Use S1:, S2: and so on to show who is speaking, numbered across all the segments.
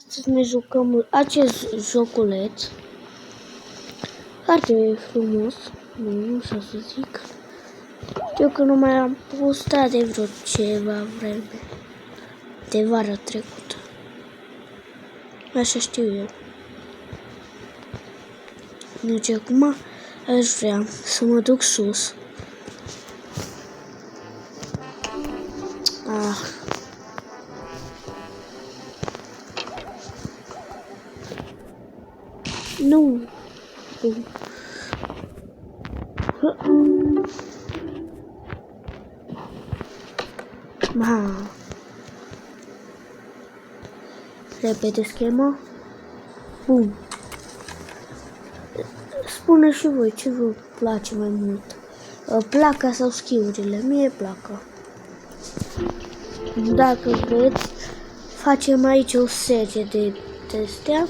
S1: Astăzi ne jucăm acest joculeț foarte frumos, nu așa să zic. Eu că nu mai am postat de vreo ceva vreme, de vara trecută. Așa știu eu. Deci acum aș vrea să mă duc sus. Nu. Repede schema. Bun. Spune și voi ce vă place mai mult. Placa sau schiurile? Mie placa. Dacă vreți, facem aici o serie de testea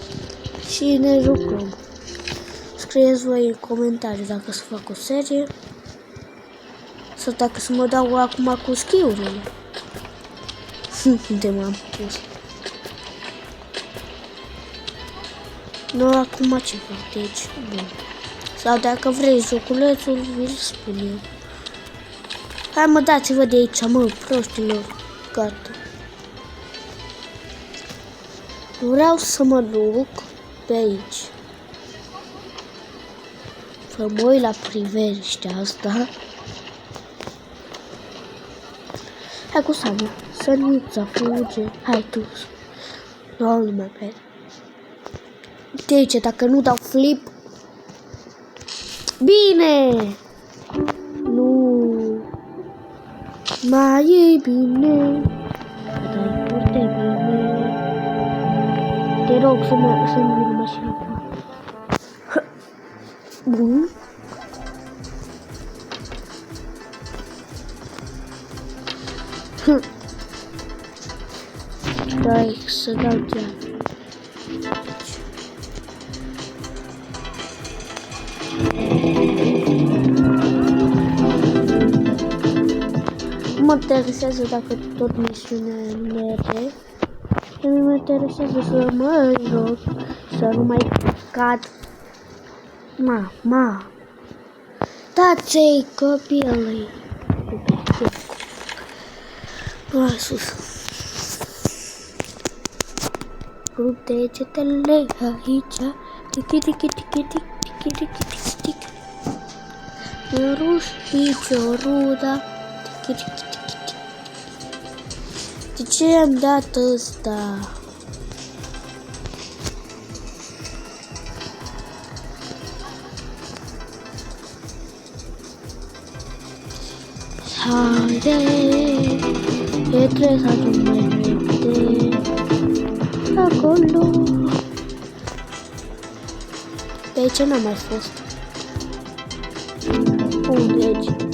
S1: și ne jucăm. Scrieți voi în comentarii dacă să fac o serie sau dacă să mă dau acum cu schiurile. Unde m-am pus? Nu, acum ce fac de aici? Bun. Sau dacă vrei joculețul, vi-l spun eu. Hai mă, dați-vă de aici, mă, proștilor. Gata. Vreau să mă duc pe aici. Să mă uit la priveliștea asta. Hai cu Sania. Sănița fuge. Hai tu. Nu mai pe. Uite aici, dacă nu dau flip. Bine! Nu. Mai e bine. Dar e foarte bine. Te rog să-mi vină mașina. Bun. Stai să dau chiar. Mă interesează dacă tot misiunea mere. Mă interesează să mă joc, să nu mai cad. Ma. Dați-i copilului. Sus. Rup degetele aici. Tiki. Ruși piciorul, da. De ce am dat ăsta? Haide, trebuie să ajung mai repede acolo. Pe aici n-am mai fost.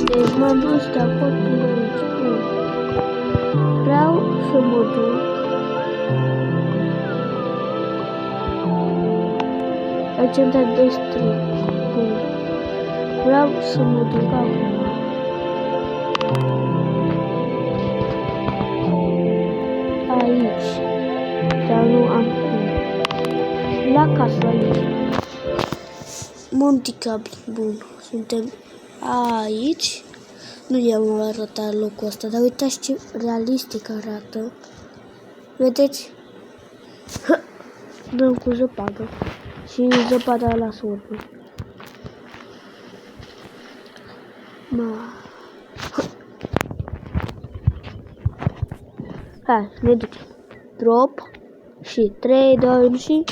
S1: Deci m-am dus de acolo până aici. Vreau să mă duc. Aici am dat 2 străzi. Vreau să mă duc acum. Aici. Dar nu am cum. La casa aici. Monticabil. Bun. Suntem aici. Nu i-am arătat locul ăsta, dar uitați ce realistic arată. Vedeți? Dăm cu zăpadă. Și zăpada la urmă. Hai, ne ducem. Drop. Și 3, 2, 1 și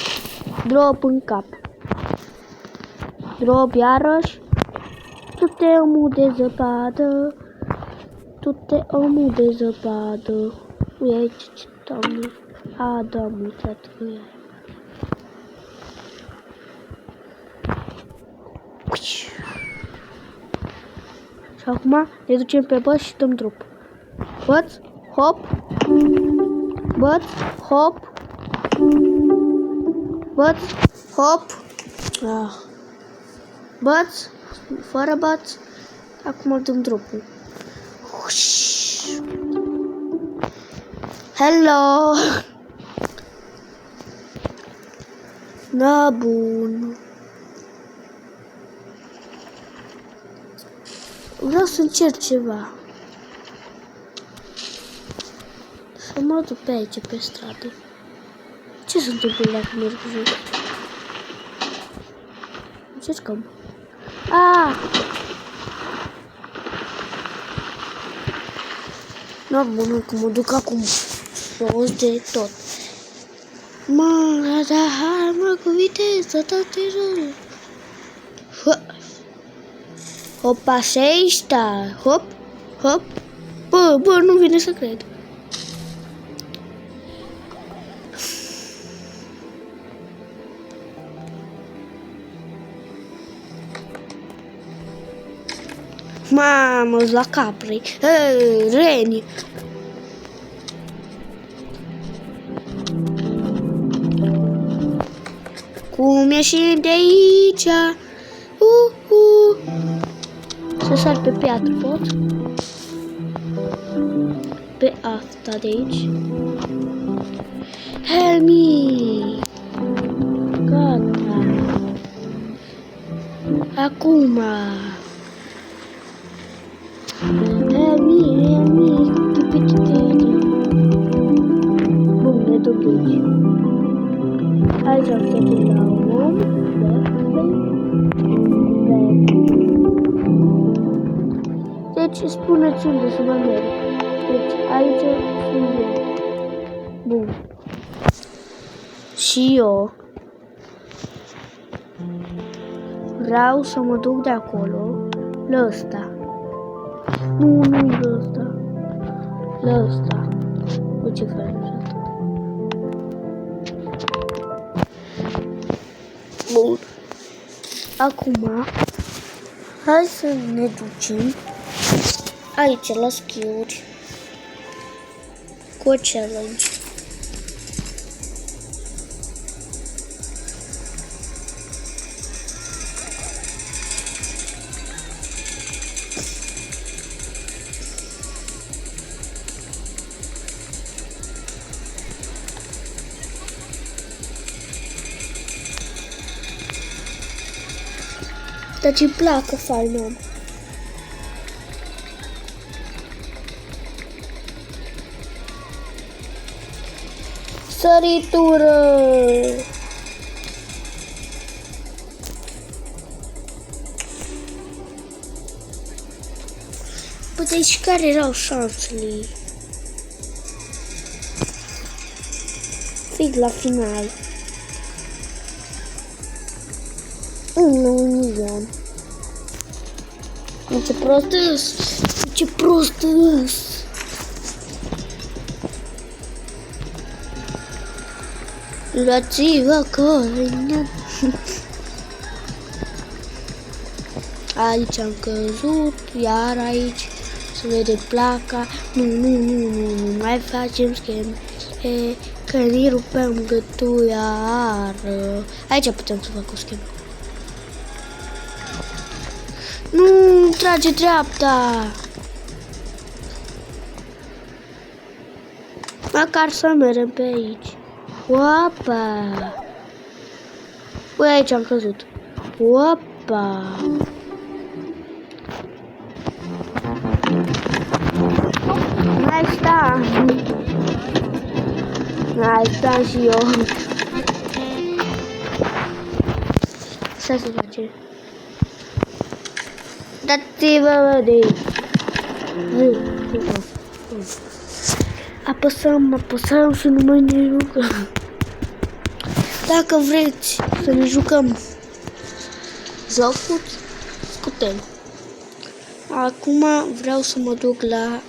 S1: drop în cap. Drop iarăși. Tu-te omul de zăpadă. Tu-te omul de zăpadă. Ui, aici ce doamne. Da, am uitat că e. Și acum ne ducem pe băț și dăm drop. Băț, hop. Băț, hop. Băț, hop. Băț, fără băț. Acum dăm dropul. Hello! Na bun. Vreau să încerc ceva. Să mă duc pe aici, pe stradă. Ce se întâmplă dacă merg jos? Încercăm. Na bun, că mă duc acum jos de tot. Mă cu viteză, toate jurul. Hopa, sexta. Hop, hop. Bă, nu vine să cred. Mamă, la capre. Reni. Cum ieșim de aici? Să sar pe piatră, pot? Pe asta de aici. Help me! Gata. Acum. Help me. Bun, ne duc aici. Aici am să duc la om. Deci spuneți unde să mă merg. Deci aici sunt eu. Bun. Și eu vreau să mă duc de acolo la ăsta. Nu la ăsta. La ăsta. Cu ce fel așa? Bun. Acum hai să ne ducem aici la skill-uri cu o challenge. Dar ce-mi placă fain om. Săritură! Bă, deci care erau șansele? Fix la final. 1 milion. Ce prost îs! Ce prost îs! Luați-vă coina. Aici am căzut, iar aici se vede placa. Nu mai facem scheme. Că ne rupem gâtul iar. Aici putem să fac o schemă. Nu, trage dreapta. Măcar să mergem pe aici. Opa! Ui, aici am căzut. Opa! Mai sta și eu. Să se face. Dați-vă de aici. Apăsăm și nu mai ne jucăm. Dacă vreți să ne jucăm jocuri, putem. Acum vreau să mă duc la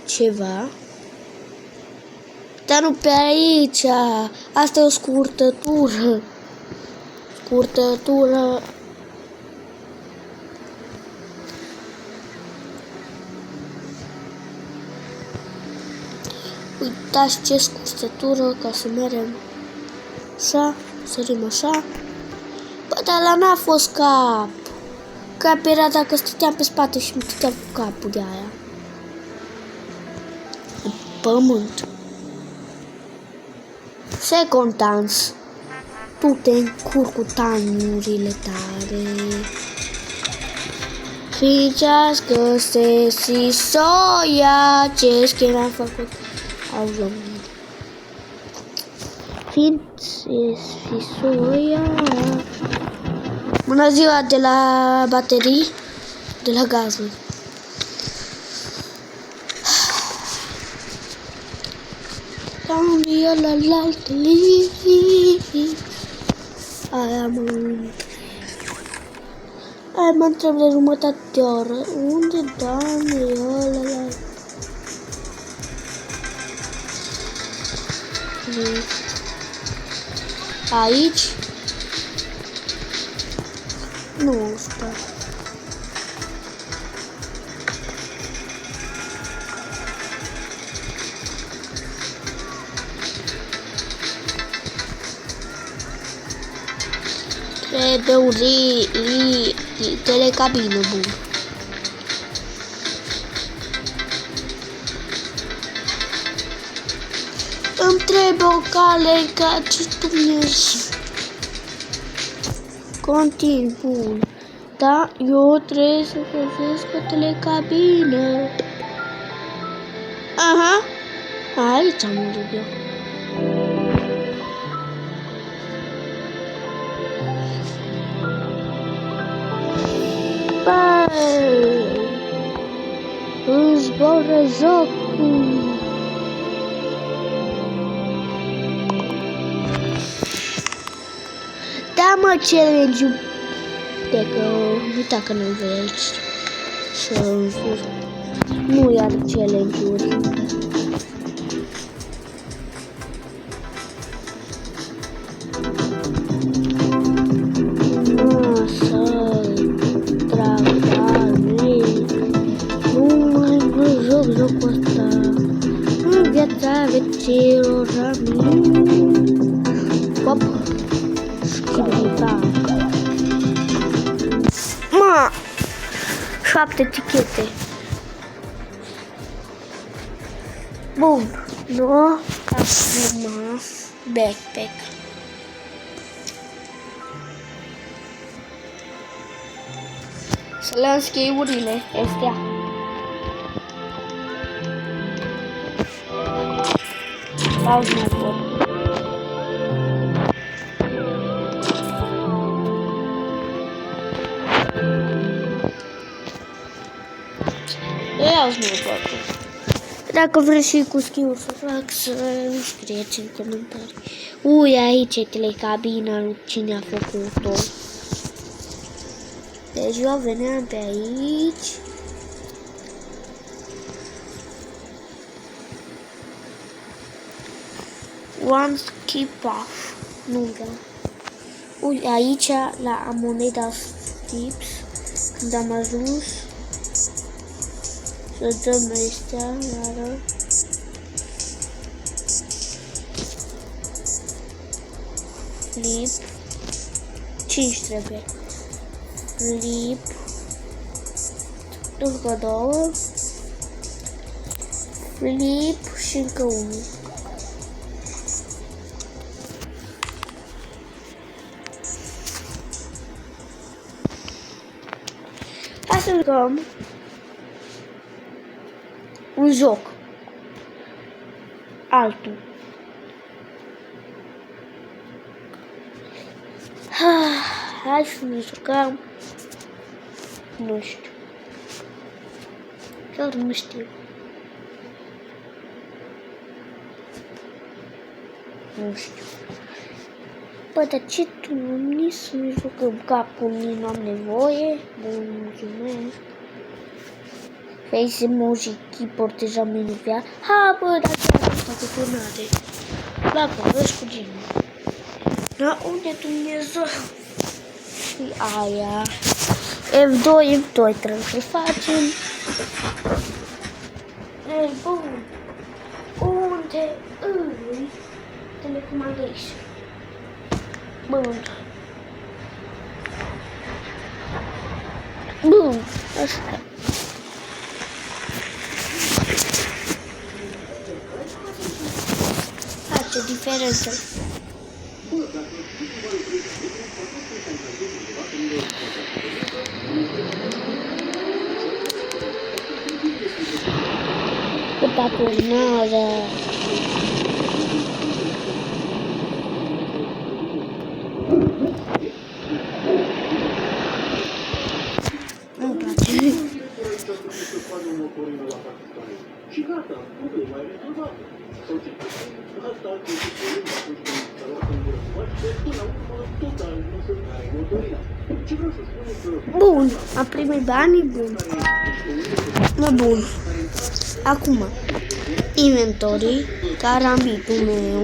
S1: ceva. Dar nu pe aici. Asta e o scurtătură. Uitați ce scurtătură ca să mergem. Așa, sărim așa. Bă, dar ăla n-a fost cap. Cap era dacă stăteam pe spate și îmi stăteam cu capul de aia. Pământ. Second dance. tu te încurci cu tanurile tale. Ficească se si soia, ce schimb am făcut? Auzăm. Ficească si soia. Bună ziua de la baterii, de la gazul. Cambia la aia mă întreb de jumătate de oră. Unde, Doamne, ăla? Aici? Nu, stai. Trebuie telecabină, bun. Îmi trebuie o cale ca ce Dumnezeu. Continui, bun. Da, eu trebuie să găsesc o telecabină. Aha, aici am urât eu. Îți zboară jocul. Da, mă, challenge-ul. Uita că nu vei aici. Să nu iar challenge-uri. Jocul ăsta în viața veților amin. Hop. Scriva. Ma! 7 etichete. Bun. Nu? Acum backpack. Să le schimburile astea. Pauze mai pot. Iau-ți mai pot. Dacă vreți și cu skin-uri să fac, să scrieți în comentarii. Ui, aici e telecabina lui cine a făcut-o. Deci eu veneam pe aici. One skip off. Nu vreau. Ui, aici la moneda tips, când am ajuns, să dăm astea, iară. Flip. 5 trebuie. Flip. Încă 2. Flip și încă 1. Hai să jucăm un joc. Altul. Hai să ne jucăm. Nu știu. Chiar nu știu. Nu știu. Bă, dar ce tu nu să ne jucăm capul, nici nu am nevoie. Bun, mulțumesc. Face emoji keyboard deja menuvea. Ha, bă, dar ce am făcut turnate. Dacă vezi cu genul. Da, unde Dumnezeu? Și aia. F2 trebuie să facem. Ei, bun. Unde îi telecomandezi? Bun. Bun, așa. Face diferență. Câta turnare! Nu-mi place. Și gata, problema e rezolvată. Sau ce puțin, asta ar fi atunci când s-a luat în război, până la urmă tot a ajuns în motorina. Ce vreau să spun că... Bun, am primit banii, bun. Bun. Acum, inventorii, carambitul meu,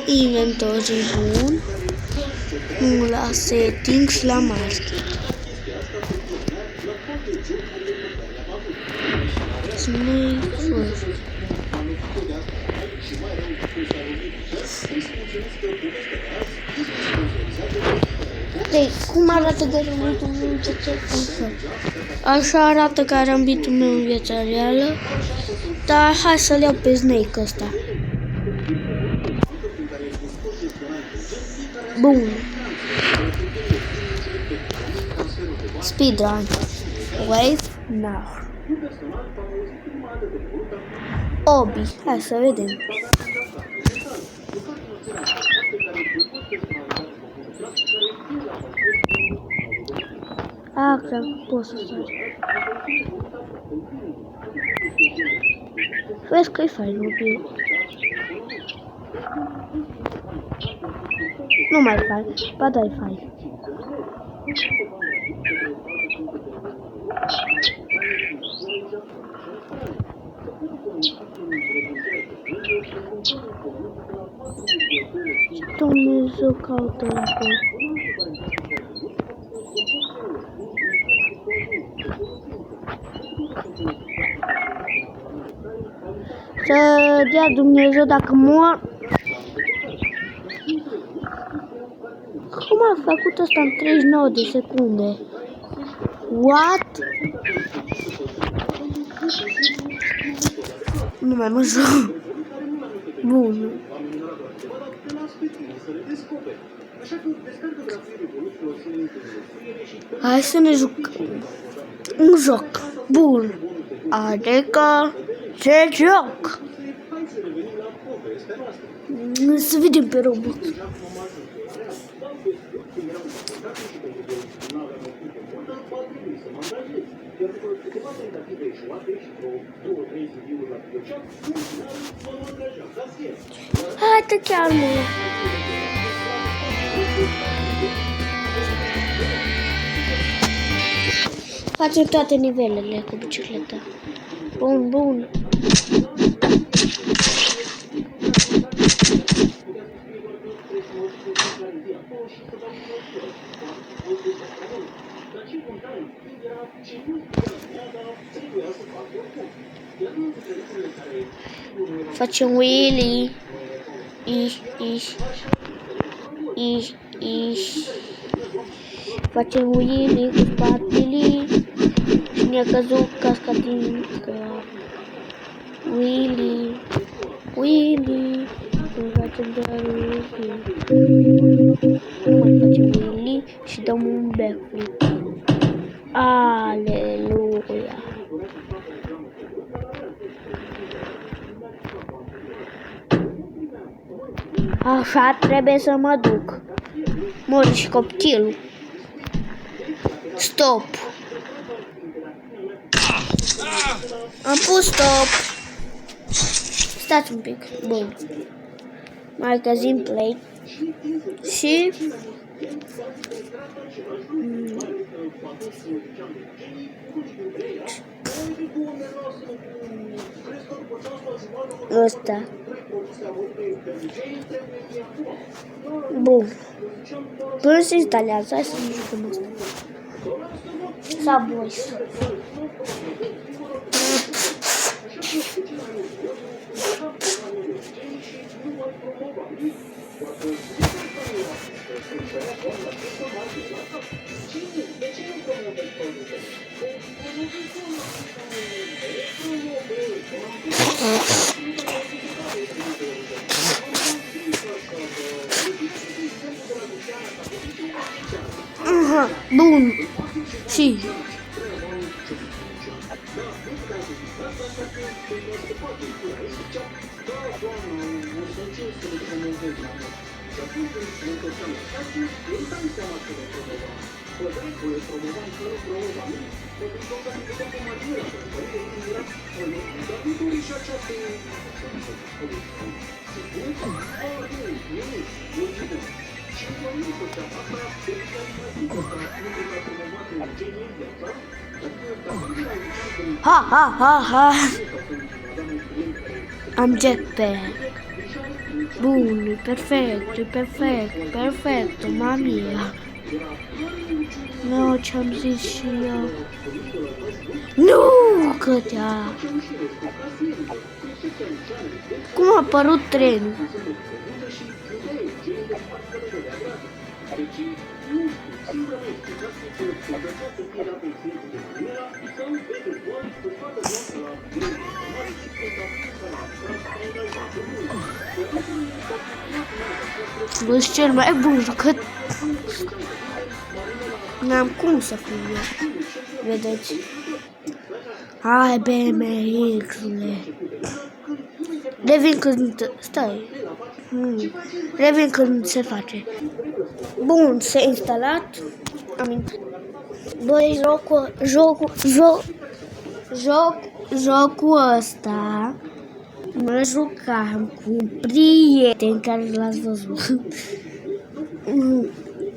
S1: inventorii bun, la settings, la market. Deci, cum arată carambitul meu în viața reală? Așa arată carambitul meu în viața reală, dar hai să-l iau pe Snake ăsta. Bun. Speedrun. Wave now. Obi, hai să vedem. Cred că pot să sari. Vezi că-i fain, Obi. Nu mai fain, ba da-i fain. Dumnezeu caută acolo. Să dea Dumnezeu dacă mor. Cum a făcut asta în 39 de secunde? What? Nu mai mă joc. Bun. Hai să ne jucăm un joc. Bun. Adică ce joc? Să vedem pe Roblox. Hai, te chiar mă. Facem toate nivelele cu bicicleta. Bun, bun. Facem wheelie. Facem wheelie cu spatele și ne-a căzut casca din cap. Wheelie. Facem doar wheelie. Nu mai facem wheelie și dăm un backflip. Aleluia! Așa trebuie să mă duc. Mori și copilul. Stop. Am pus stop. Stați un pic. Bun. Magazine play. Și ăsta. Bun. Până se instalează, hai să ne jucăm asta. Subway. Aha, bun. Și... Ha, ha, ha, ha. Am jetpack. Bun, e perfect, e perfect, perfect, mamma mia. No, ce-am zis și eu. Nu, cătea. Cum a apărut trenul? Nu sunt cel mai bun jucător. N-am cum să fiu eu. Vedeți? Hai, BMX-ule. Revin când... Stai. Revin când se face. Bun, s-a instalat. Am intrat. Băi, jocul ăsta mă jucam cu un prieten care l-ați văzut.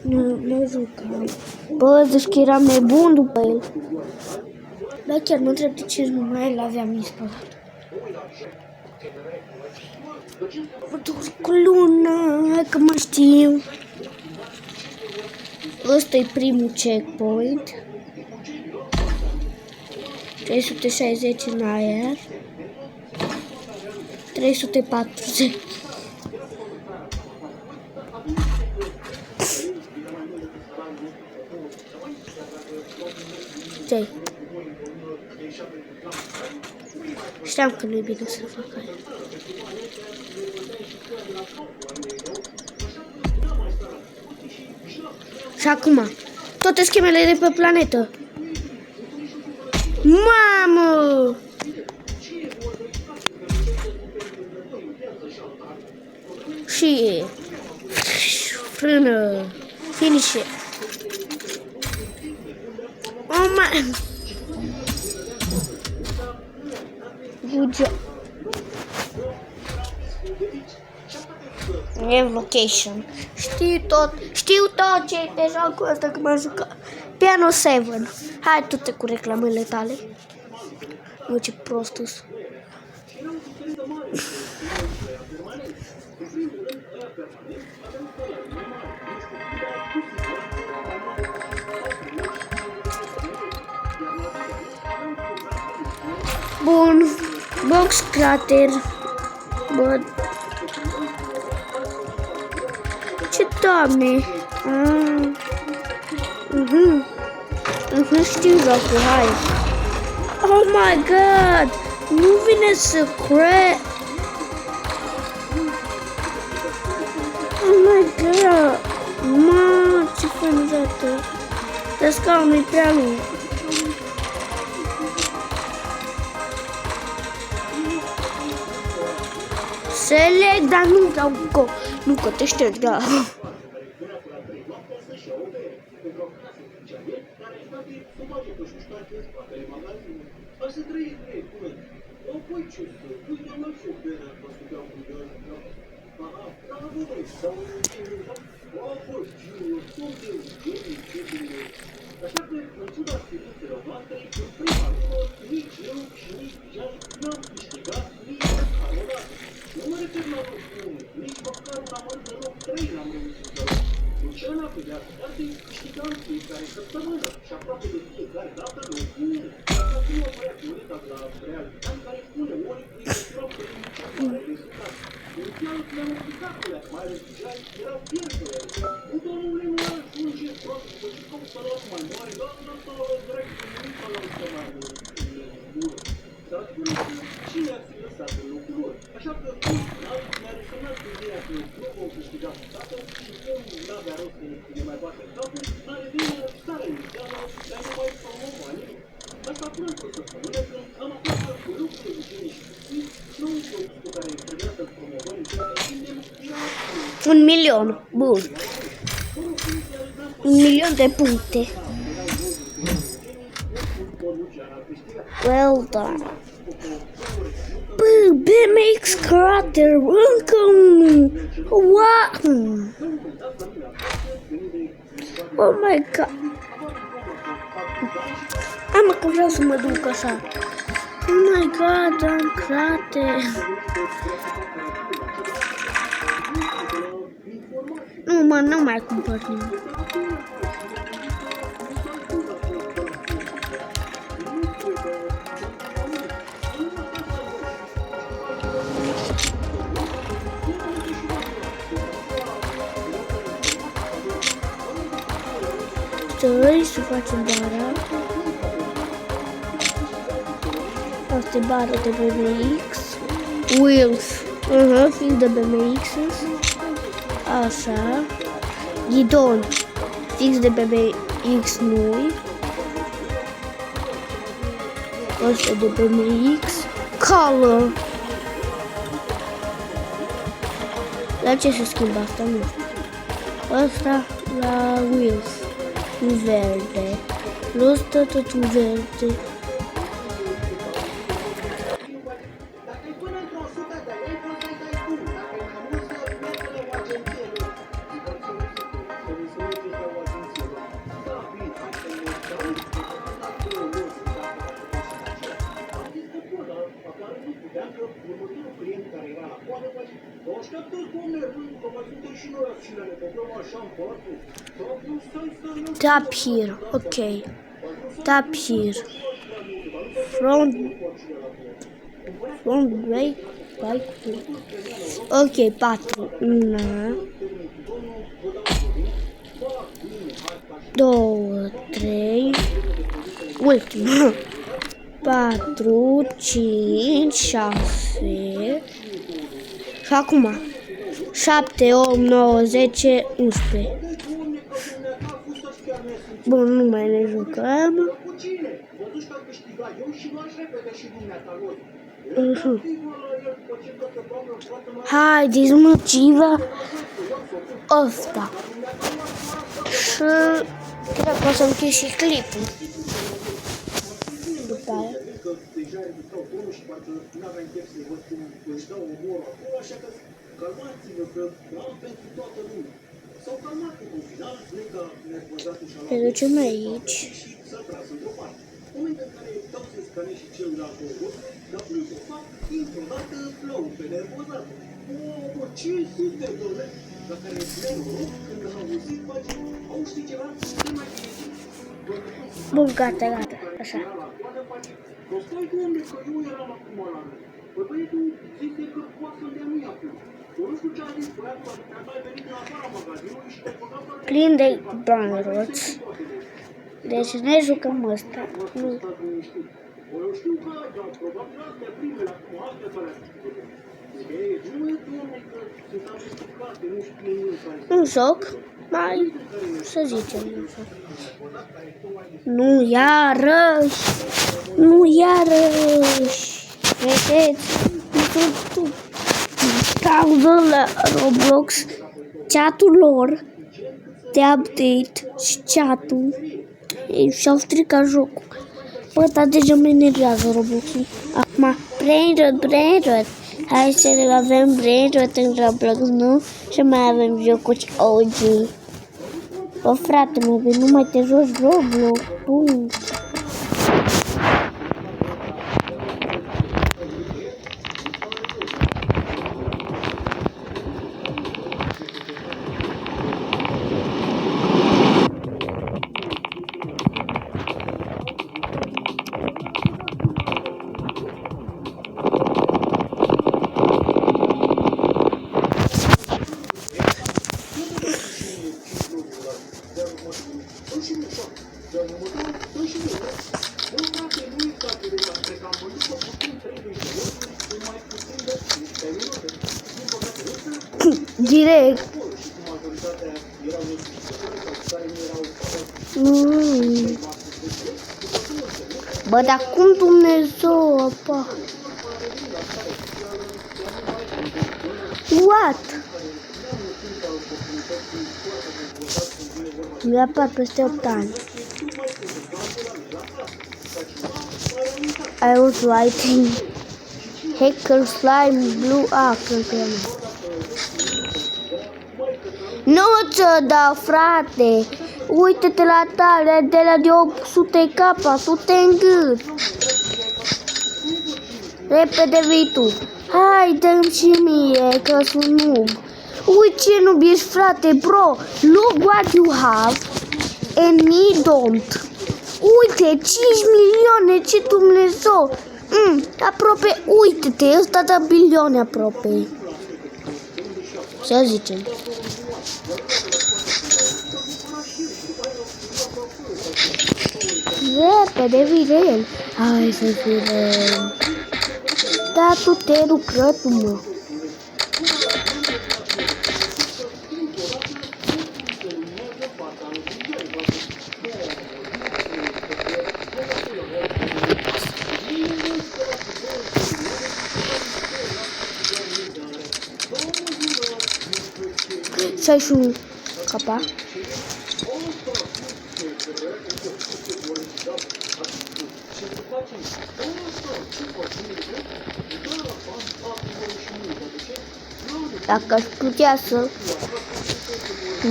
S1: Mă jucam. Bă, deci că eram nebun după el. Dar chiar mă întreb de ce nu mai l-aveam instalat. Mă dor cu luna, hai că mă știu. Ăsta e primul checkpoint. 360 în aer. 340. Ce? Știam că nu e bine să fac aia. Și acum, toate schemele de pe planetă. Mamă! Și frână, finish. Oh my! Good job. New location. Știu tot ce e pe jocul ăsta că m-am jucat. Piano 7. Hai tu-te cu reclamele tale. Nu, ce prostus. Bun. Box crater. Bă. Ce doamne. Știu jocul, hai. Oh my god. Nu vine să cred. Oh my god. Ma, ce fănzată. Dar scaunul e prea lung. Select, dar nu dau go. Nu că te ștergi, da. 1 milion. Bun. 1 milion de puncte. Well done. Bă, BMX Crater, încă unul. What? Oh my god. Mă, că vreau să mă duc așa. Oh my god, am crater. Nu, mă, nu mai cumpăr nimic. Stai să facem bara. Asta e bara de BMX. Wheels. Fix de BMX-uri. Așa. Ghidon. Fix de BMX noi. Asta de BMX. Color. La ce se schimbă asta? Nu știu. Asta la Wheels. Verde. Ăsta tot verde. Tap here, ok. Tap here. Front brake, bike. Ok, 4. 1, 2, 3. Ultima. 4, 5, 6. Și acum 7, 8, 9, 10, 11. Bun, nu mai ne jucăm. Haideți, mă, civa ăsta. Și cred că o să închid și clipul. După aia. Ne ducem aici. Bun, gata, așa. Plin de bani roți. Deci ne jucăm ăsta. Un joc, mai să zicem un joc. Nu iarăși! Nu iarăși! Vedeți? Tu cauză la Roblox chat-ul lor de update și chat-ul și-au stricat jocul. Bă, dar deja mă enervează Roblox-ul. Acum, brain rot. Hai să avem brain rot în Roblox, nu? Și mai avem jocuri OG. Bă, frate, nu mai te joci Roblox, punct. Direct. Bă, dar cum Dumnezeu, apa? What? Mi apar peste 8 ani. I was writing Hacker Slime Blue cred că e mea. Nu ți-o dau, frate! Uită-te la tale de la de 800 capa, tu te îngât! Repede vii tu! Hai, dă-mi și mie, că sunt noob! Uite ce noob ești, frate, bro! Look what you have and me don't! Uite, 5 milioane, ce Dumnezeu! Aproape, uite-te, ăsta da bilioane aproape. Ce zicem? Repede, vii de el. Hai să fim. Da, tu te lucrătu, mă. Să-i și un capac. Dacă aș putea să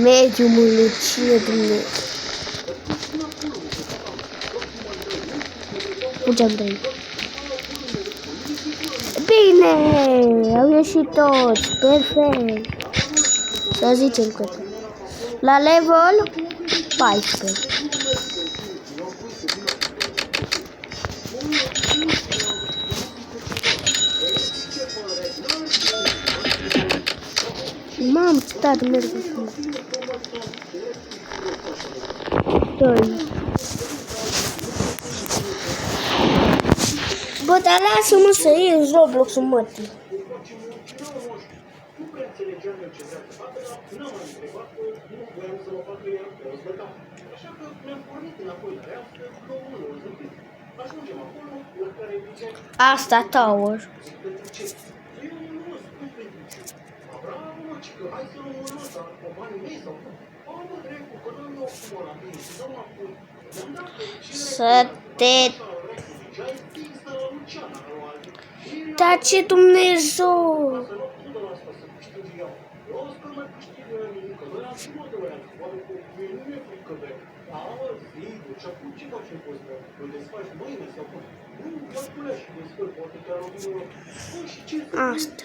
S1: mediumul lucie Dumnezeu. Fugem de aici. Bine, au ieșit toți, perfect. Să zicem că la level 14. Mamă, ce tare merg acum. 2. Bă, dar lasă-mă să ies Roblox-ul, mătii. Asta, Tower. Să te... Dar ce Dumnezeu! Asta.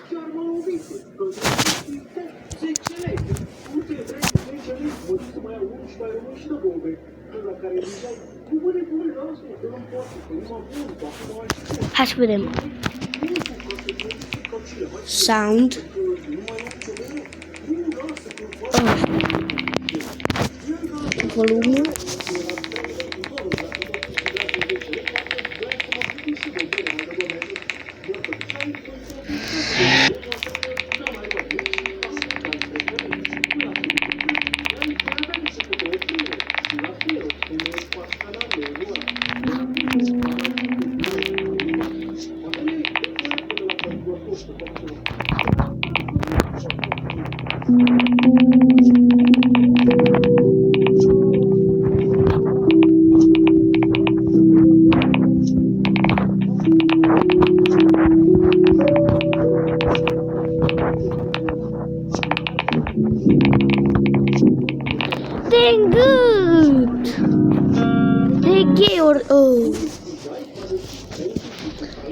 S1: Hai să vedem. Sound. Volume.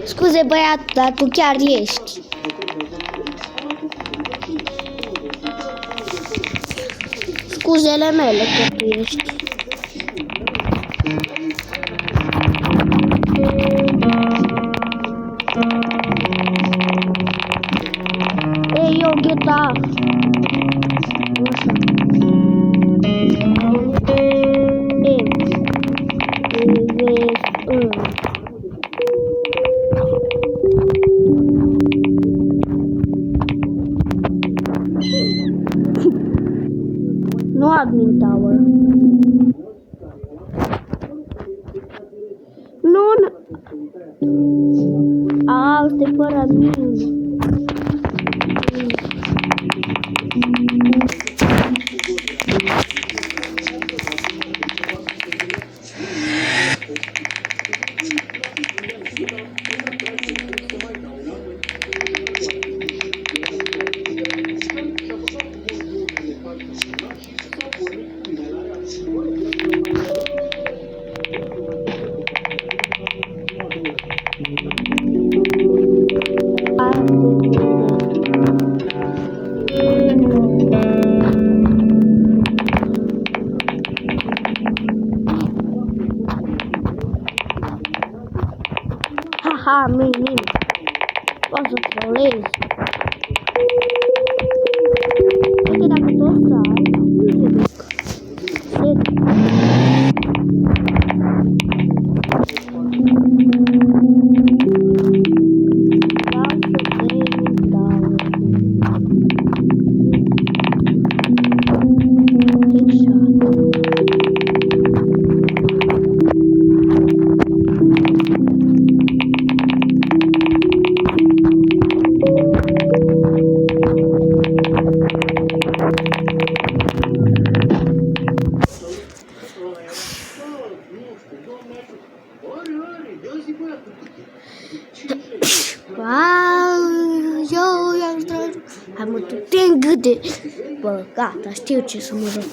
S1: Scuze, băiat, dar tu chiar ești. Scuzele mele că tu ești. Ei, eu gheta. Nu admin tower. Nu. Este fără admin. oamenii. Poți să trolezi. Uite, dacă tot stai, nu se duc. Se duc. Hai mă, tu te îngâde. Bă, gata, știu ce să mă joc.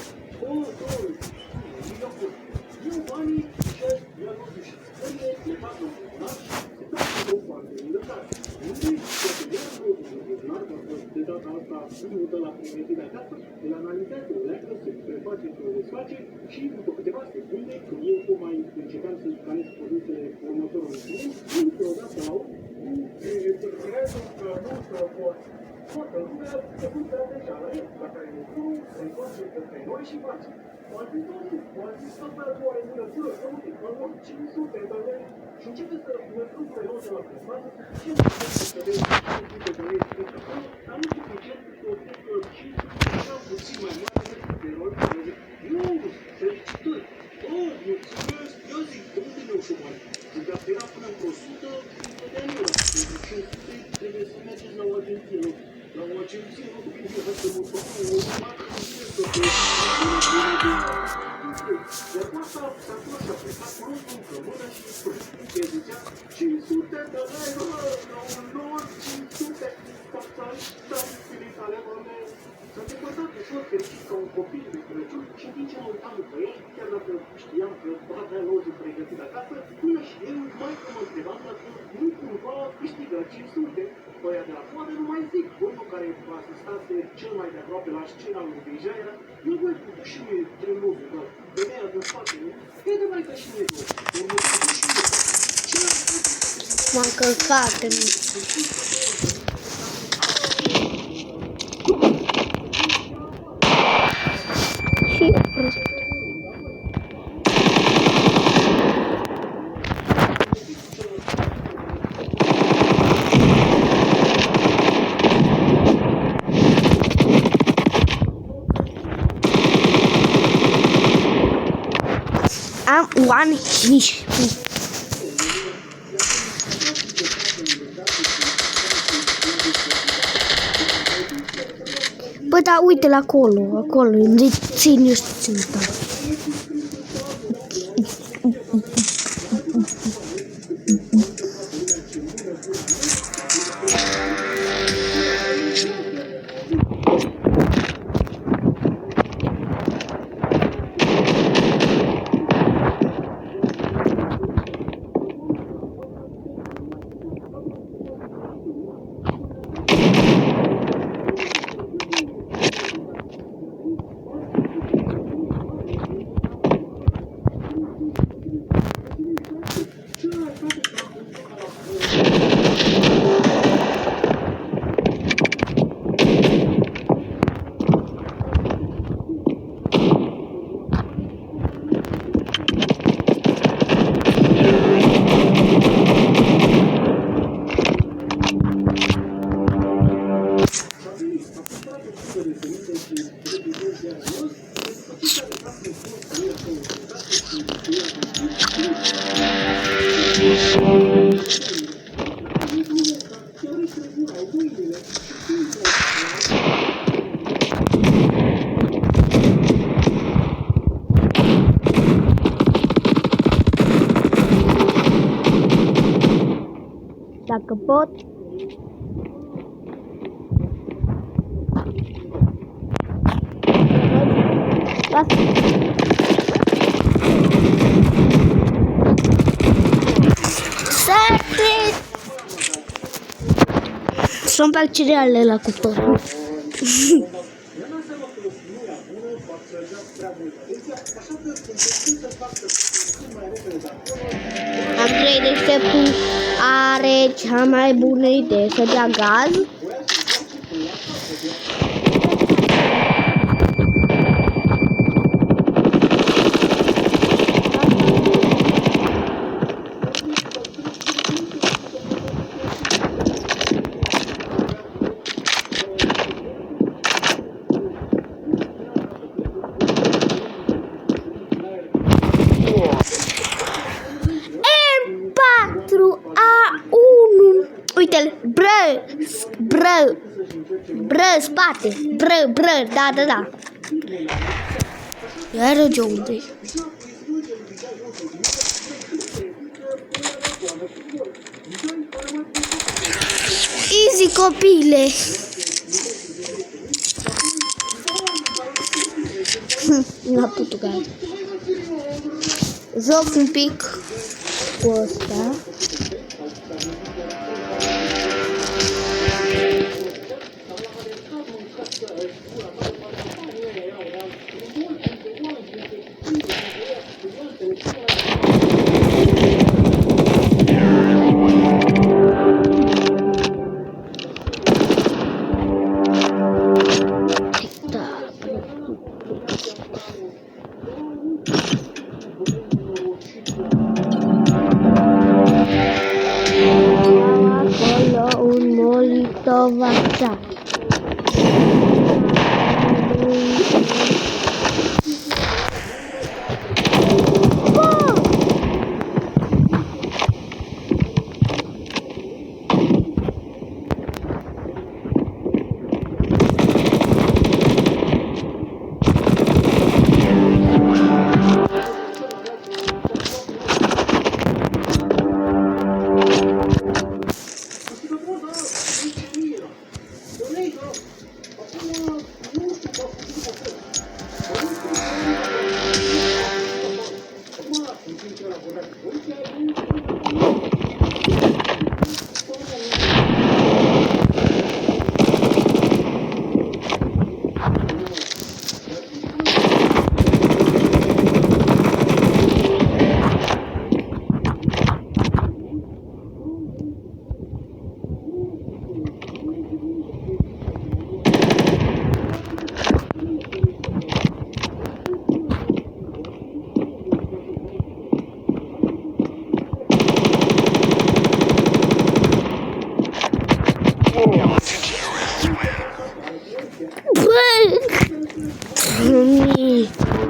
S2: Și după câteva secunde, când eu mai începeam să scanez produsele următorului client, dintr-o dată au toată lumea se cumpără deja la el, la care lucrul se întoarce către noi și face. Poate totul, poate temperatura în mânătură, să uite, că luăm 500 de lei și începe să lăsăm pe notă la presfată, și să vezi 500 de lei de acolo, dar nu suficient să o trecă 500 de puțin mai mare de rol, nu, felicitări, mulțumesc, eu zic, de unde mi-au șomat? Și dacă era până într-o 100, de ani era, pentru 500 trebuie să mergeți la o agenție, nu? La o agenție, nu cu bine, hai să mă fac o marcă de sfântă, iar cu asta s-a pus și a plecat mânul în mână și ce zicea, 500 de lei, la un lor, 500, stau spiritale, s-a depărtat ușor fericit ca un copil de Crăciun și în timp ce mă uitam după el, chiar dacă știam că avea lozul pregătit acasă, până și eu mai că mă întrebam dacă nu cumva câștigă 500. Băia de la coadă nu mai zic, domnul care asistase cel mai de aproape la scena lui deja era, nu voi putea și mie tremozul, bă, femeia din spate, nu? E de mai ca și mie, bă, următorul și mie, ce l-a făcut?
S1: M-am călcat în... Și prost. Am one HP. Bă, da, uite-l acolo, unde ține ținta. Dacă pot. Secret! Să-mi fac cereale la cuptor. Andrei Deșteptul are cea mai bună idee să dea gaz. M4A1. Uite-l, bră, spate, bră, da. Iară ce unde? Easy, copile. La Portugal. Joc un pic cu ăsta. Molitovața.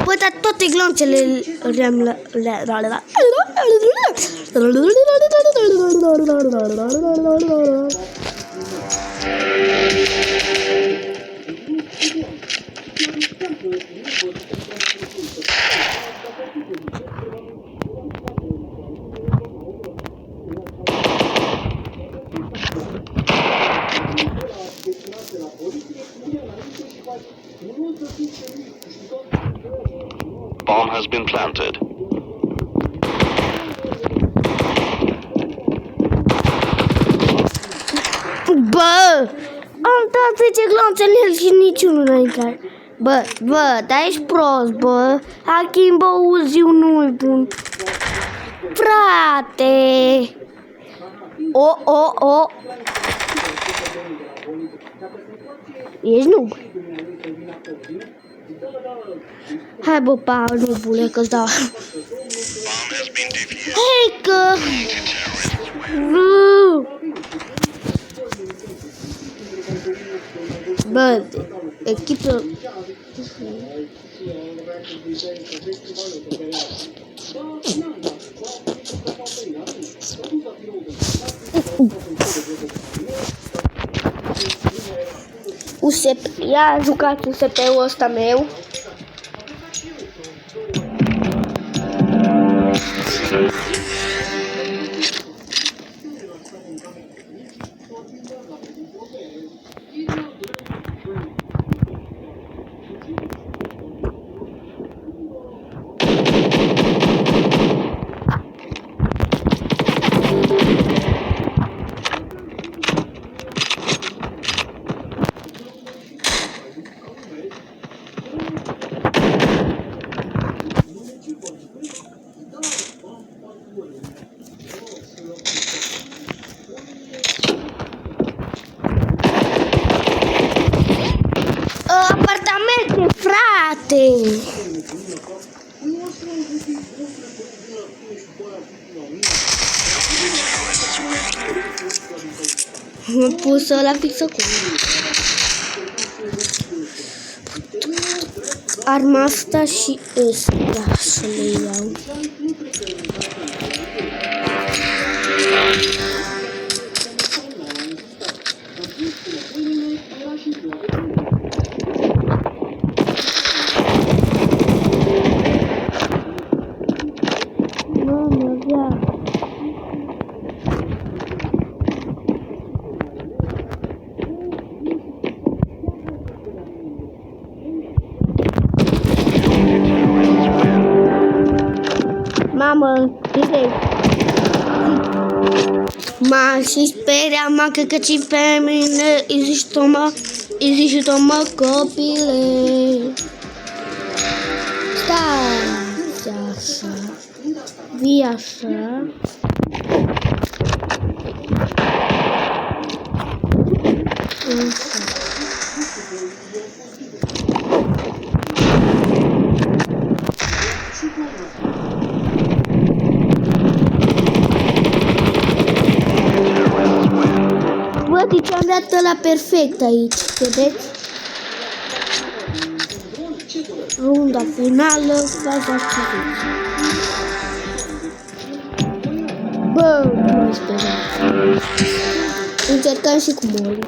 S1: Bă, dar toate glonțele
S3: Bomb has been planted.
S1: Bă, am dat 10 glonțe în el și niciunul n-a intrat. Bă, dar ești prost, bă. Achimbo Uziu nu-i bun. Frate. O. Ești noob. Hai, bă, pa, nubule, că-ți dau. Hei, că... Bă, echipă... Ia jucați USP-ul ăsta meu. Am pus ăla fix acum. Arma asta și ăsta să le iau. Mamă, ia. Mamă, direct. Și speria mă că și pe mine Ești mă copile. Stai așa. Vii așa. Bă, deci am dat ăla perfect aici, vedeți? Runda finală, faza activită. Bă, nu mai speram. Încercăm și cu Molly.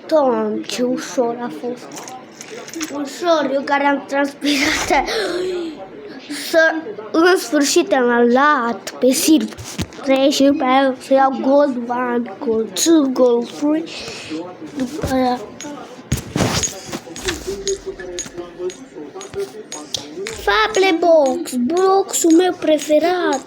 S1: Doamne, ce ușor a fost. Ușor, eu care am transpirat. În sfârșit am luat pe sirp 3 și pe aia să iau gold 1, gold 2, gold 3. După aia Fable Box, boxul meu preferat.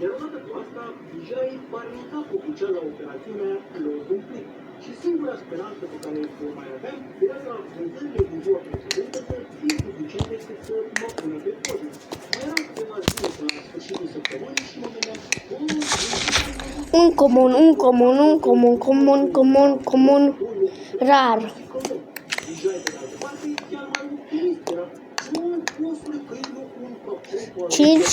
S2: Iar odată cu asta, Vijay va renunța cu cea la operațiunea Close un Click și singura speranță pe care o mai avea era ca vânzările din ziua precedentă să fie suficiente cât să mă pună pe podium. Mai erau câteva zile până la sfârșitul săptămânii și mă gândeam,
S1: comun, rar.
S2: Vijay, pe de altă parte, chiar mai optimist era. Postule că e locul un capul
S1: 5.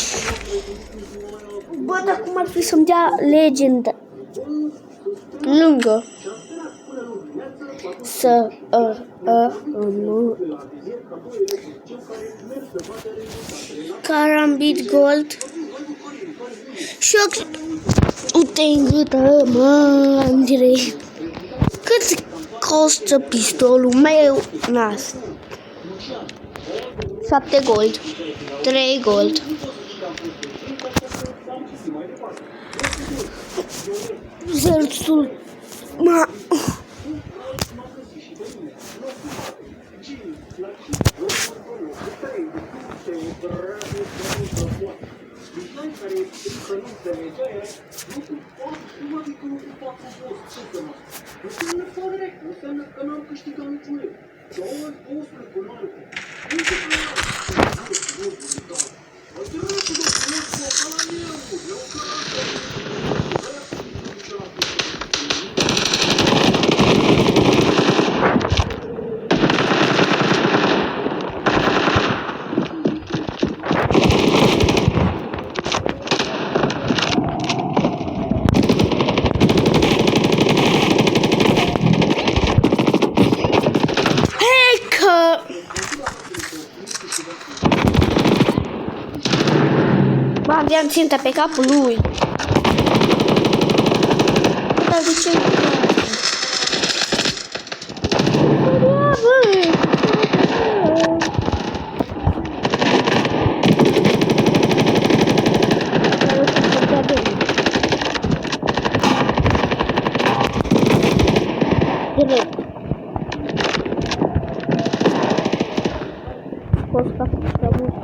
S1: Bă, dar cum ar fi să-mi dea legenda lângă să nu Carambit Gold și uite în gâtă, mă, Andrei. Cât costă pistolul meu? Nas. 7 gold, 3 gold. Zerțul, ma. țintă pe capul lui. Dar de ce? Direct. Poți să fac prea mult.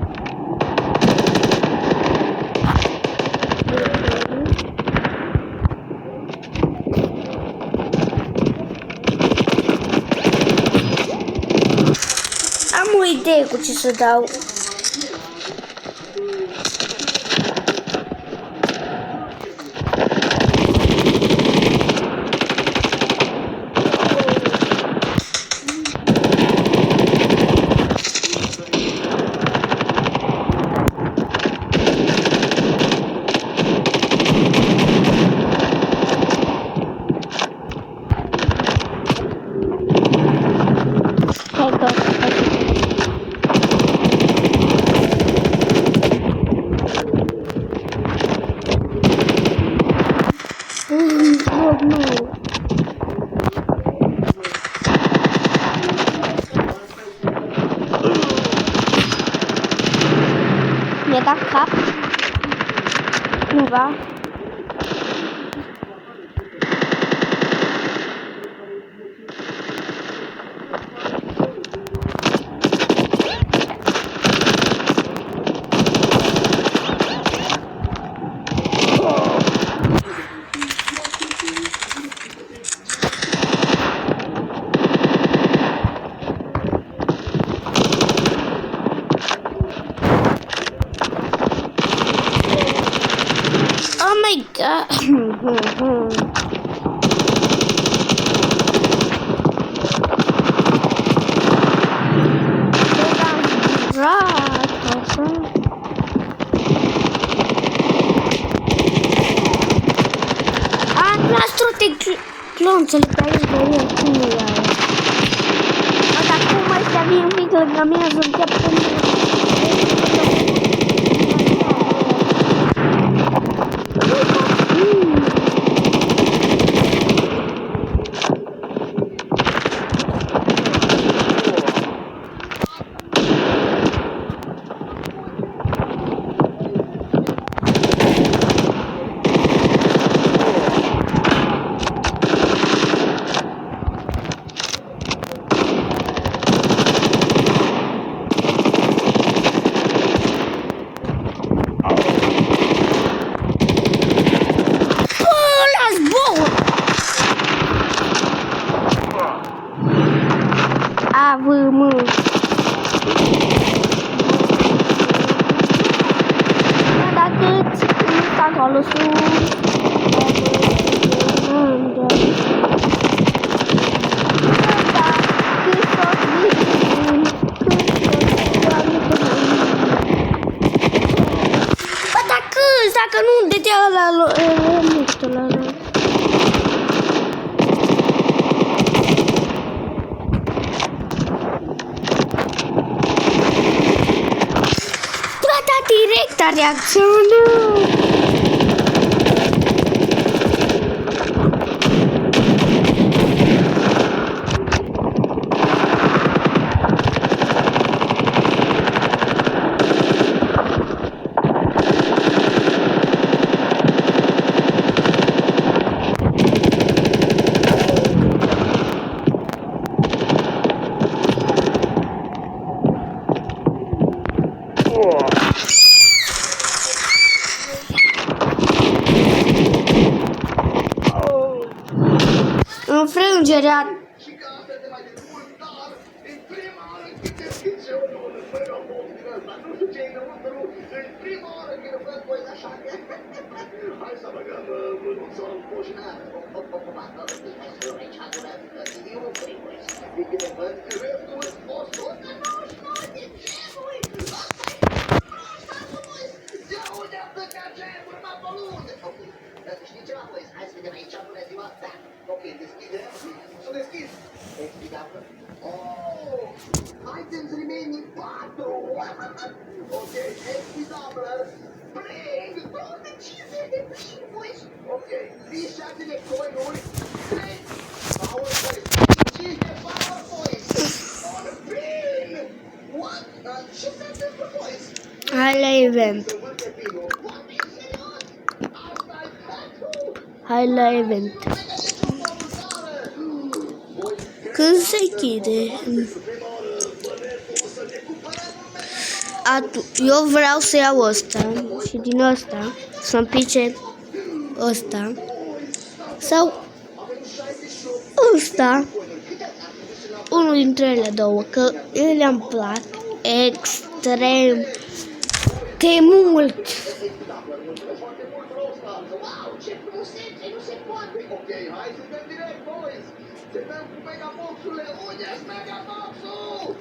S1: Am o idee cu ce să dau. Hai că mi-a dat cap. Cumva. Oh my god. Clonțele pe aici de el, cum e aia? Dar acum ăștia vin un pic lângă mine, să-mi te pun. Acolo sus. Bă, dacă nu dădea ăla, nu știu, la direct a reacționat. Înfrângerea.
S4: Știi ceva, băi? Hai să vedem aici, bună ziua. Da, ok, deschide. Să deschid. Explicați. Oh, items remaining 4. Ok, explicabilă. Bring! Unde 50 de plin, boys? Ok, fii 6 de coinuri. 3 PowerPoint. 5 de PowerPoint. On pin! What? Ce se întâmplă, boys?
S1: Hai la event.
S4: Să văd pe pinul. Vorbi serios? Asta-i pentru!
S1: Hai la event. Când se închide? Eu vreau să iau ăsta și din ăsta să-mi pice ăsta sau ăsta, unul dintre ele două, că ele îmi plac extrem de mult.
S4: Wow, ce frumusețe, nu se poate! Ok, hai să dăm direct, boys! Să dăm cu megaboxurile! Unde-s megaboxul?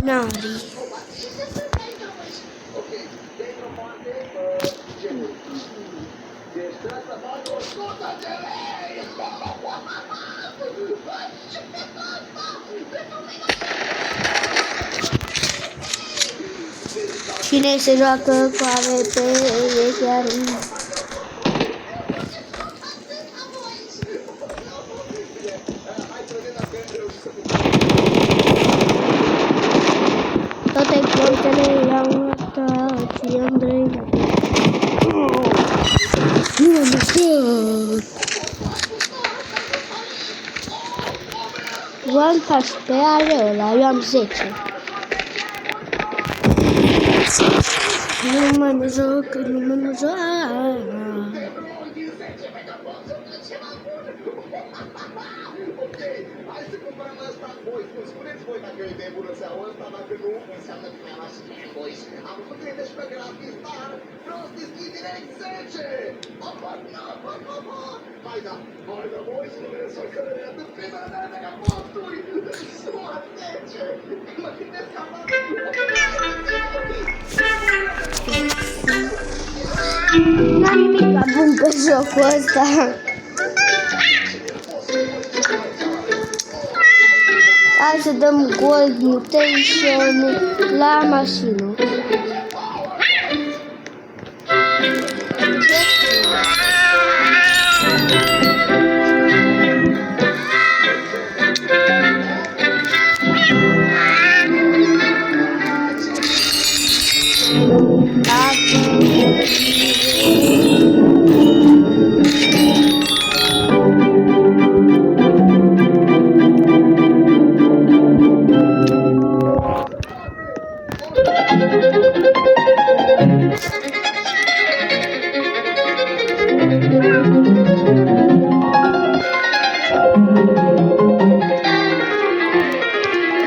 S1: Nari.
S4: Ce se întâmplă aici, boys? Ok, dintr-o parte, genul. Deci trebuie să fac 100 de lei! Ce e asta? Pentru
S1: Cine se joacă cu AVP e chiar... Toate portele i-au notat și Andrei l-a One HP are ăla, eu am 10. Nu mă joc, nu mă joc.
S4: Ok, hai să cumpărăm ăsta, boys. Spuneți voi dacă e de bună seara ăsta, dacă nu, înseamnă că mi-am asistat, boys. Am văzut că e de șpegăratis, dar vreau să deschid direct 10. Hai da, boys, să călărea de primele mele posturi. Suma 10. Mă gândesc că am
S1: N-am nimic la bun pe jocul ăsta. Hai să dăm Gold Mutation la mașină.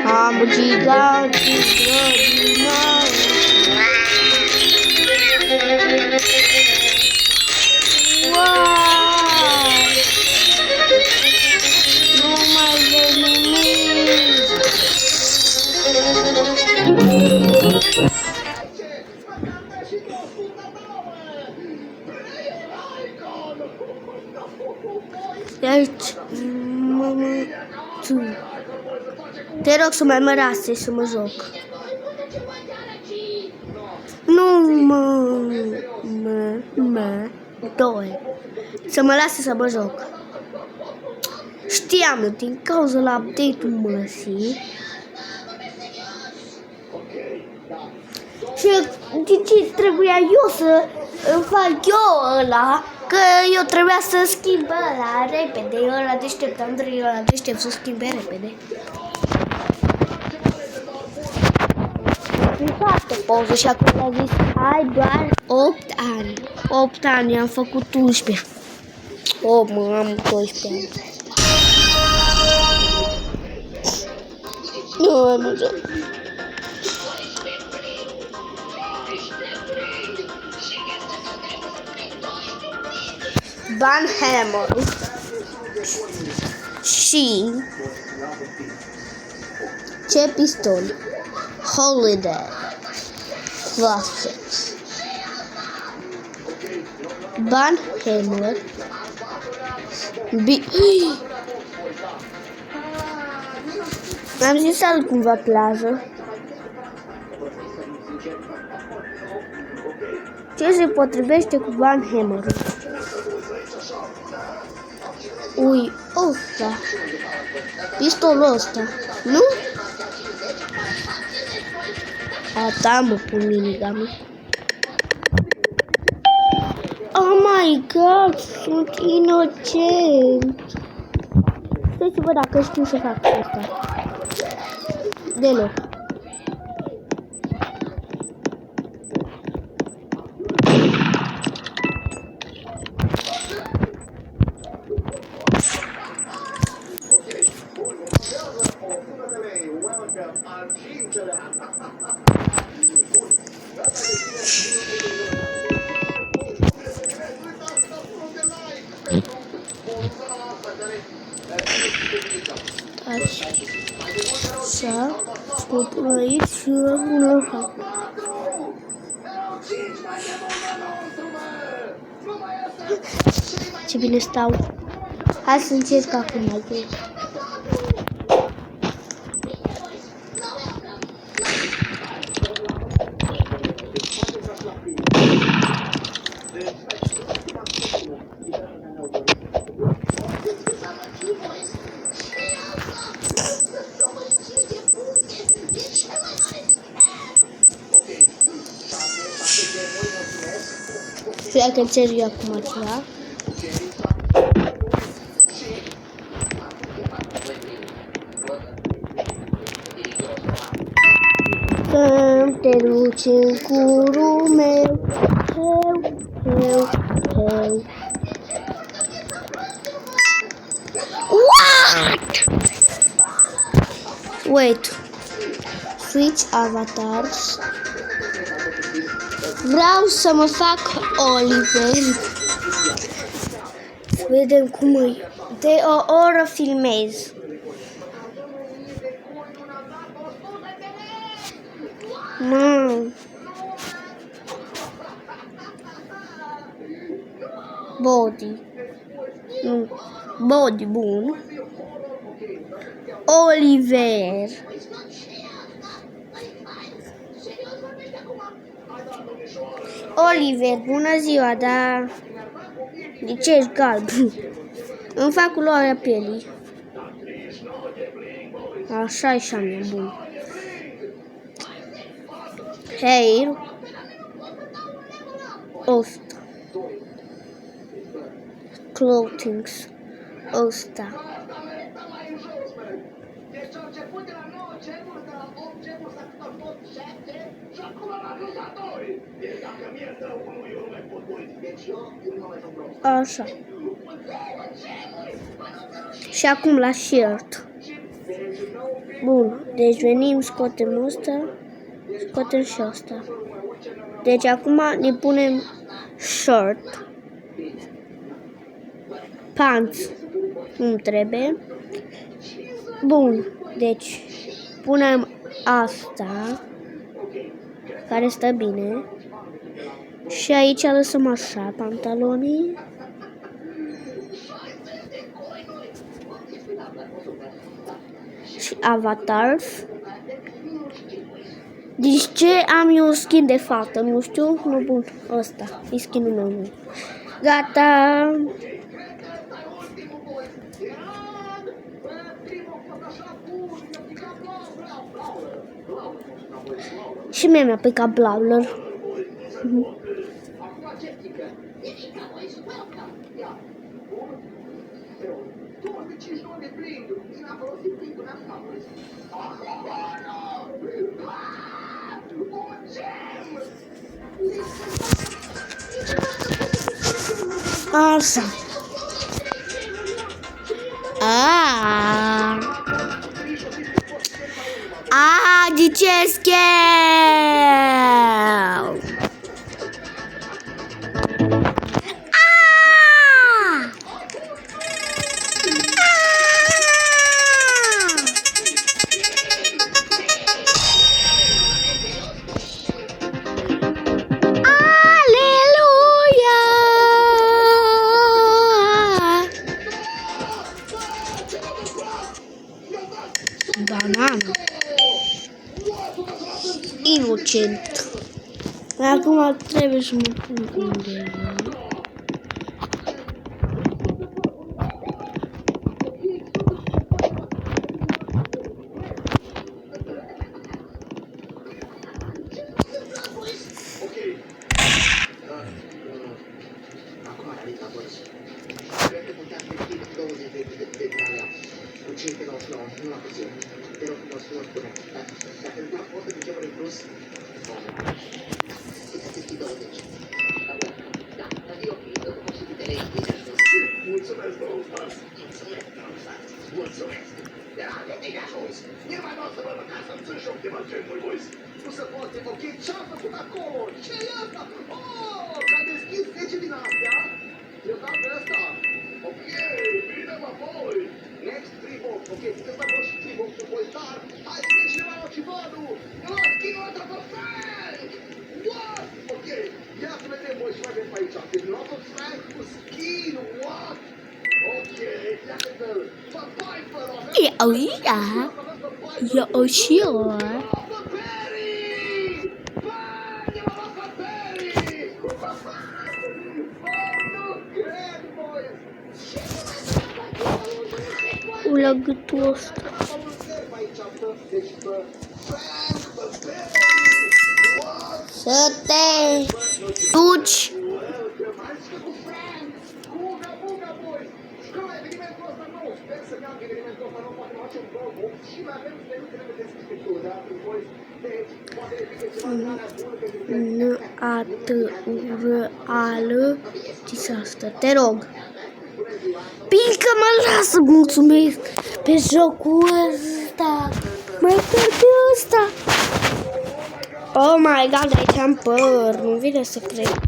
S1: Am gigant extraordinar. Wow! Nu mai văd nimic. Deci, tu. Te rog să mai mă lase să mă joc. Nu doi. Să mă lase să mă joc. Știam eu, din cauza la update-ul măsii. Și de ce trebuia eu să fac eu ăla? Că eu trebuia să schimb ăla repede. Eu ăla deștept, Andrei ăla deștept să schimbe repede. În toate pauze și acum a zis, ai doar 8 ani. 8 ani, am făcut 11. Mă, am 12 ani. Nu am joc. Banhammer și ce pistol Holiday Classics Banhammer am zis altcumva plajă. Ce se potrivește cu Van Hammer? Ui, ăsta. Pistolul ăsta, nu? A, da, mă, pun minigami. Oh my god, sunt inocent. Stai să văd dacă știu să fac asta. Deloc. Așa, scot aici și rămână așa. Ce bine stau. Hai să încerc acum mai bine. Și dacă încerc eu acum ceva. Să-mi te duci în curul meu. Heu, heu, heu. What? Wait. Switch avatars. Vreau să mă fac Oliver. Vedem cum e. De o oră filmez. Body. Body bun. Oliver. Oliver, bună ziua, dar de ce ești galb? Îmi fac culoarea pielii. Așa și am bun. Hair. Ăsta. Clothings. Ăsta. Așa. Și acum la shirt. Bun, deci venim, scoatem ăsta, scoatem și ăsta. Deci acum ne punem shirt. Pants. Nu trebuie. Bun, deci punem asta, care stă bine. Și aici lăsăm așa pantalonii. Și avatars. Deci ce am eu skin de fată? Nu știu, nu bun, ăsta e skinul meu. Gata. Și mie mi-a picat Brawler. Așa. De ce scheu? Banana. Inocent. Acum trebuie să mă pun undeva.
S4: Acum arriva questo. Avete contato il kit 12 di Italia. Uccide lo slot, non la così. Però lo slot pure. La verità forse dicevo in plus. Kit 12. Da io ho possibilità di
S2: Mulțumesc, domnul Stas. Mulțumesc.
S4: Nie ma nocy, bo nakazam coś optymalnie mój wojsk. Muszę potem okieć czas na Coca-Colą. Cielata! O, kadyski wiecie dynastia? Ja tam resta. Okej, bine mă voi. Next three box, okej, puteți mai roși three box-ul voi, dar haideți și la Ocivanu. Eu las chinota pe Frank! What? Okei, ia să vedem voi și mai vedem pe aici. Deci lot of Frank cu skin, what? Okei, ia să vedem. Papai, fără.
S1: Ja, osiła. Ulagătul ăsta. Să te duci. Naturală disaster. Te rog. Pică mă lasă, mulțumesc pe jocul ăsta. Mai pe ăsta. Oh my god, aici am păr. Nu vine să cred.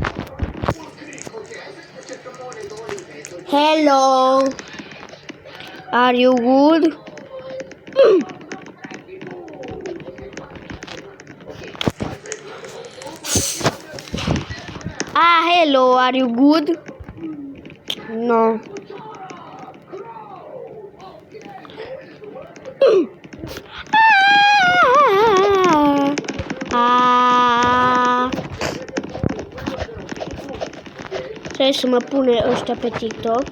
S1: Hello. Are you good? Hello, are you good? No. Trebuie să mă pune ăștia pe TikTok.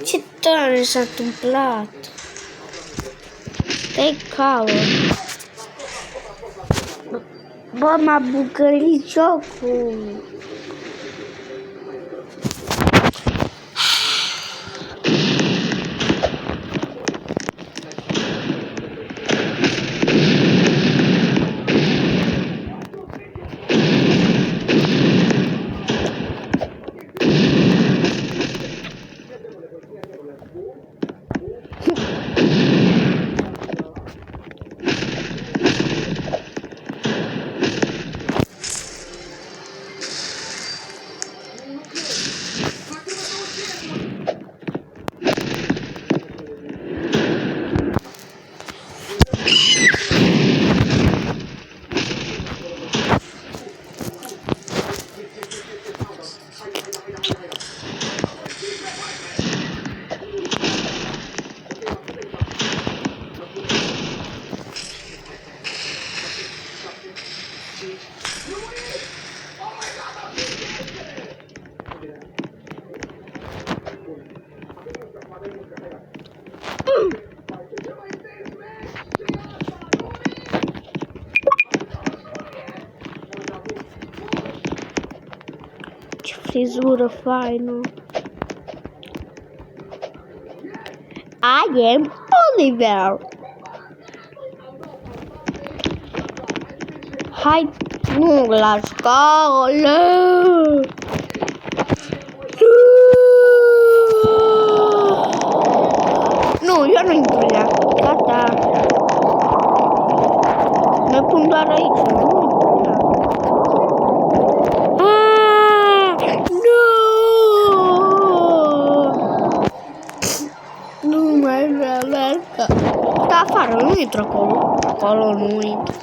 S1: Ce tare s-a întâmplat? Te caut. Bă, m-a bucărit jocul. Ce frizură faină! I am Oliver! Hai, nu, la școală! Nu, eu nu intru la gata. Mă pun doar aici, nu intru la. Nu! Nu mai vreau la școală. Da, afară, nu intru acolo. Acolo nu intru.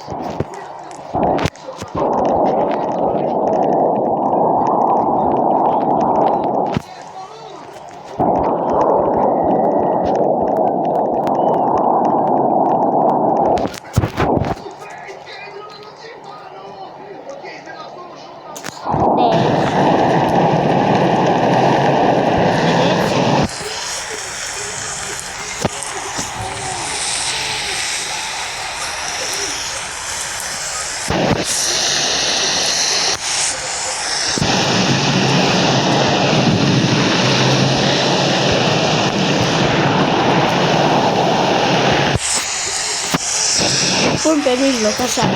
S1: Pun pe mijloc, așa.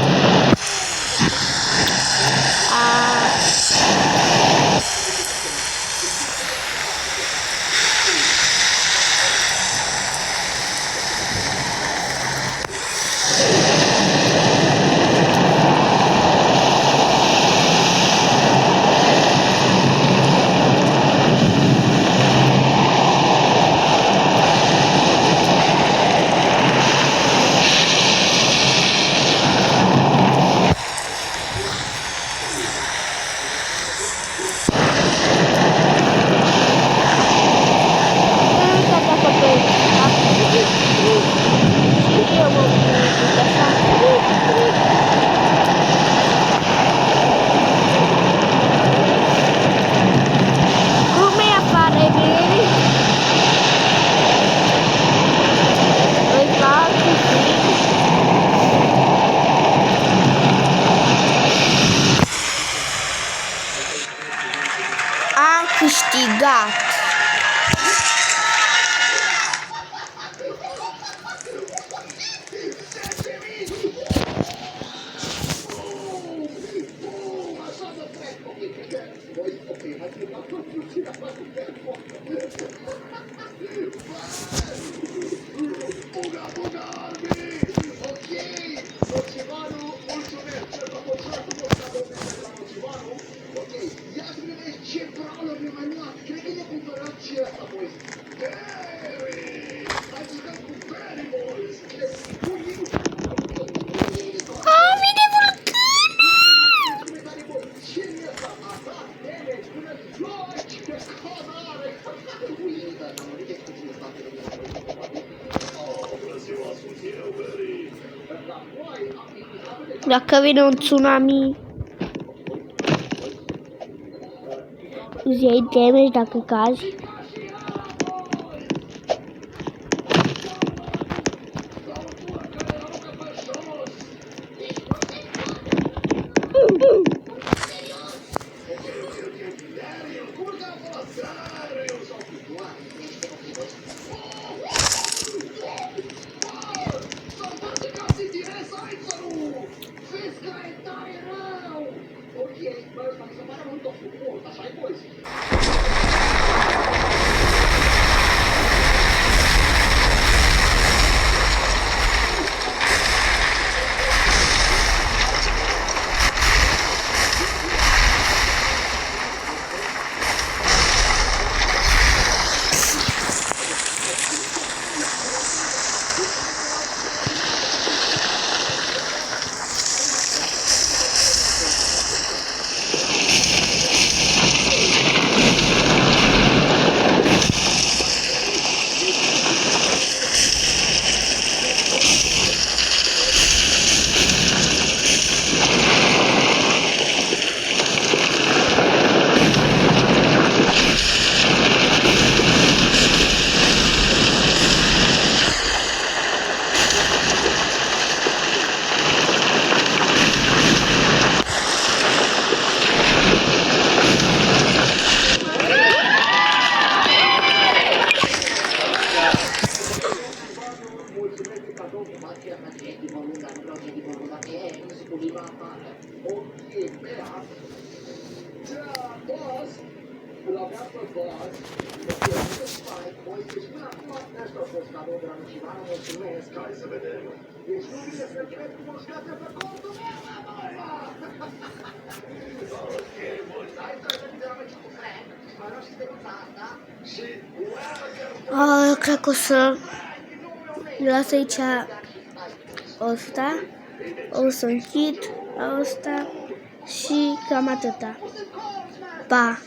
S1: Câștigat. Dacă vine un tsunami, îți iei damage dacă cazi.
S4: Ok, beat. Da, boss. Îl aveam pe boss. Deci până acum ăsta a fost cadou de la Mișivana, mulțumesc, hai să vedem. Deci nu vine să cred cum o școate pe contul meu, mă, băi, mă! Ok, bun, hai să vedem de la meci cu Frank. Mă rog și steluța asta. Și
S1: Eu cred că o să las aici ăsta. O să închid ăsta și cam atâta. Pa!